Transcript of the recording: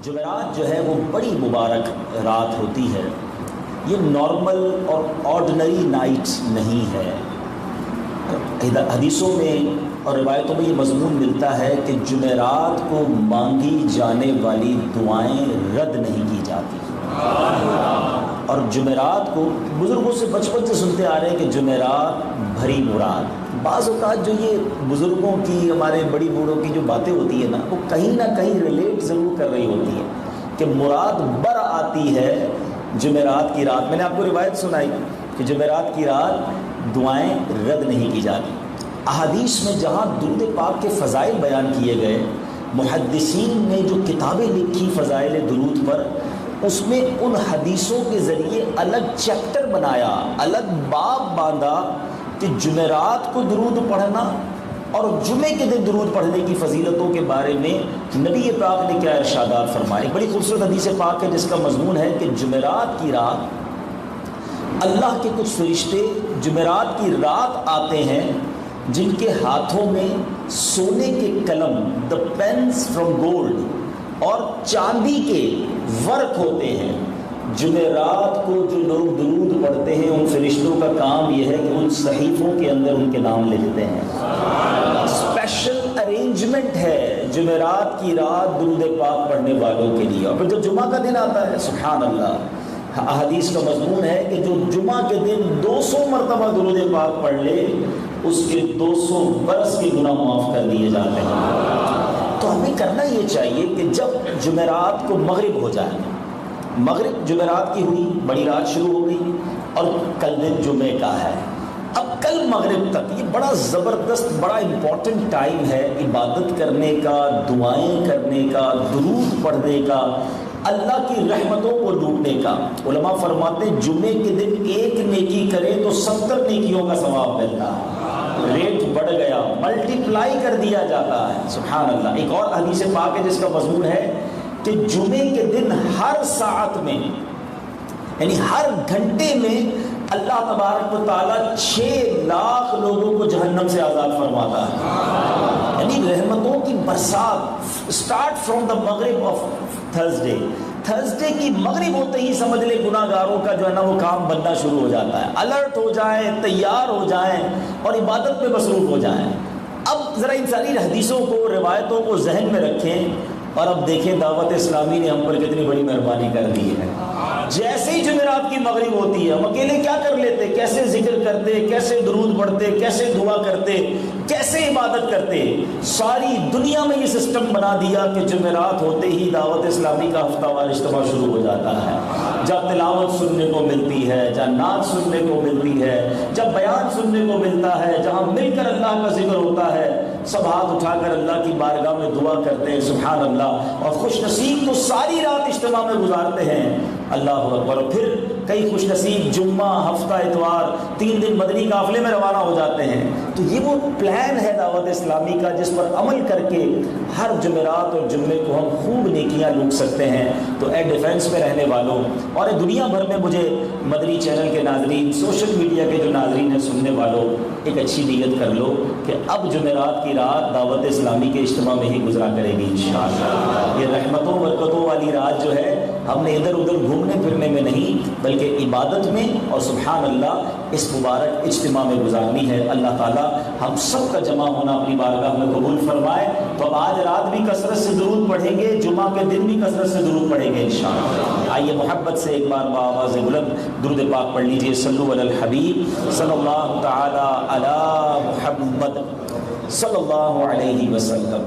جمعرات جو ہے وہ بڑی مبارک رات ہوتی ہے. یہ نارمل اور آرڈنری نائٹ نہیں ہے. حدیثوں میں اور روایتوں میں یہ مضمون ملتا ہے کہ جمعرات کو مانگی جانے والی دعائیں رد نہیں کی جاتی. اور جمعرات کو بزرگوں سے بچپن سے سنتے آ رہے ہیں کہ جمعرات بھری مراد. بعض اوقات جو یہ بزرگوں کی ہمارے بڑی بوڑھوں کی جو باتیں ہوتی ہیں نا، وہ کہیں نہ کہیں ریلیٹ ضرور کر رہی ہوتی ہے کہ مراد بر آتی ہے جمعرات کی رات. میں نے آپ کو روایت سنائی کہ جمعرات کی رات دعائیں رد نہیں کی جاتی. احادیث میں جہاں درود پاک کے فضائل بیان کیے گئے، محدثین نے جو کتابیں لکھی فضائل درود پر، اس میں ان حدیثوں کے ذریعے الگ چیپٹر بنایا، الگ باب باندھا کہ جمعرات کو درود پڑھنا اور جمعے کے دن درود پڑھنے کی فضیلتوں کے بارے میں نبی پاک نے کیا ارشادات فرمائے. بڑی خوبصورت حدیث پاک ہے جس کا مضمون ہے کہ جمعرات کی رات اللہ کے کچھ فرشتے جمعرات کی رات آتے ہیں جن کے ہاتھوں میں سونے کے قلم، دا پینس فرام گولڈ، اور چاندی کے ورق ہوتے ہیں. جمعرات کو جو لوگ درود پڑھتے ہیں ان فرشتوں کا کام یہ ہے کہ ان صحیفوں کے اندر ان کے نام لکھتے ہیں. اسپیشل ارینجمنٹ ہے جمعرات کی رات درود پاک پڑھنے والوں کے لیے. اور پھر جب جمعہ کا دن آتا ہے، سبحان اللہ، احادیث کا مضمون ہے کہ جو جمعہ کے دن 200 مرتبہ درود پاک پڑھ لے اس کے 200 برس کے گناہ معاف کر دیے جاتے ہیں. تو ہمیں کرنا یہ چاہیے کہ جب جمعرات کو مغرب ہو جائے، مغرب جمعرات کی ہوئی، بڑی رات شروع ہو گئی اور کل دن جمعے کا ہے. اب کل مغرب تک یہ بڑا زبردست، بڑا امپورٹنٹ ٹائم ہے عبادت کرنے کا، دعائیں کرنے کا، درود پڑھنے کا، اللہ کی رحمتوں کو لوٹنے کا. علماء فرماتے ہیں جمعے کے دن ایک نیکی کرے تو 70 نیکیوں کا ثواب ملتا ہے. ریٹ بڑھ گیا، ملٹیپلائی کر دیا جاتا ہے. سبحان اللہ. ایک اور حدیث پاک ہے جس کا مضمون ہے کہ جمعے کے دن ہر ساعت میں، یعنی ہر گھنٹے میں اللہ تبارک و تعالیٰ 6 لاکھ لوگوں کو جہنم سے آزاد فرماتا ہے. یعنی رحمتوں کی برسات اسٹارٹ فرام دا مغرب آف تھرسڈے کی مغرب ہوتے ہی سمجھ لے گناہ گاروں کا جو ہے نا وہ کام بننا شروع ہو جاتا ہے. الرٹ ہو جائیں، تیار ہو جائیں اور عبادت میں مصروف ہو جائیں. اب ذرا ان ساری حدیثوں کو، روایتوں کو ذہن میں رکھیں اور اب دیکھیں دعوت اسلامی نے ہم پر کتنی بڑی مہربانی کر دی ہے. جیسے ہی جمعرات کی مغرب ہوتی ہے ہم اکیلے کیا کر لیتے، کیسے ذکر کرتے، کیسے درود پڑھتے، کیسے دعا کرتے، کیسے عبادت کرتے. ساری دنیا میں یہ سسٹم بنا دیا کہ جمعرات ہوتے ہی دعوت اسلامی کا ہفتہ وار اجتماع شروع ہو جاتا ہے. جب تلاوت سننے کو ملتی ہے، جہاں نعت سننے کو ملتی ہے، جب بیان سننے کو ملتا ہے، جہاں مل کر اللہ کا ذکر ہوتا ہے، سب ہاتھ اٹھا کر اللہ کی بارگاہ میں دعا کرتے ہیں. سبحان اللہ. اور خوش نصیب تو ساری رات اجتماع میں گزارتے ہیں. اللہ اکبر. اور پھر کئی خوش نصیب جمعہ، ہفتہ اتوار، 3 دن مدنی قافلے میں روانہ ہو جاتے ہیں. تو یہ وہ پلان ہے دعوت اسلامی کا جس پر عمل کر کے ہر جمعرات اور جمعے کو ہم خوب نیکیاں لوٹ سکتے ہیں. تو اے ڈیفینس میں رہنے والوں اور دنیا بھر میں مجھے مدنی چینل کے ناظرین، سوشل میڈیا کے جو ناظرین ہیں، سننے والوں، ایک اچھی نیت کر لو کہ اب جمعرات کی رات دعوت اسلامی کے اجتماع میں ہی گزرا کرے گی انشاءاللہ. یہ رحمتوں برکتوں والی رات جو ہے ہم نے ادھر ادھر گھومنے پھرنے میں نہیں بلکہ عبادت میں اور سبحان اللہ اس مبارک اجتماع میں گزارنی ہے. اللہ تعالیٰ ہم سب کا جمع ہونا اپنی بارگاہ میں قبول فرمائے. تو اب آج رات بھی کثرت سے درود پڑھیں گے، جمعہ کے دن بھی کثرت سے درود پڑھیں گے انشاءاللہ. آئیے محبت سے ایک بار بآواز بلند درود پاک پڑھ لیجئے. صلو علی الحبیب صلی اللہ تعالی علی محمد صلی اللہ علیہ وسلم.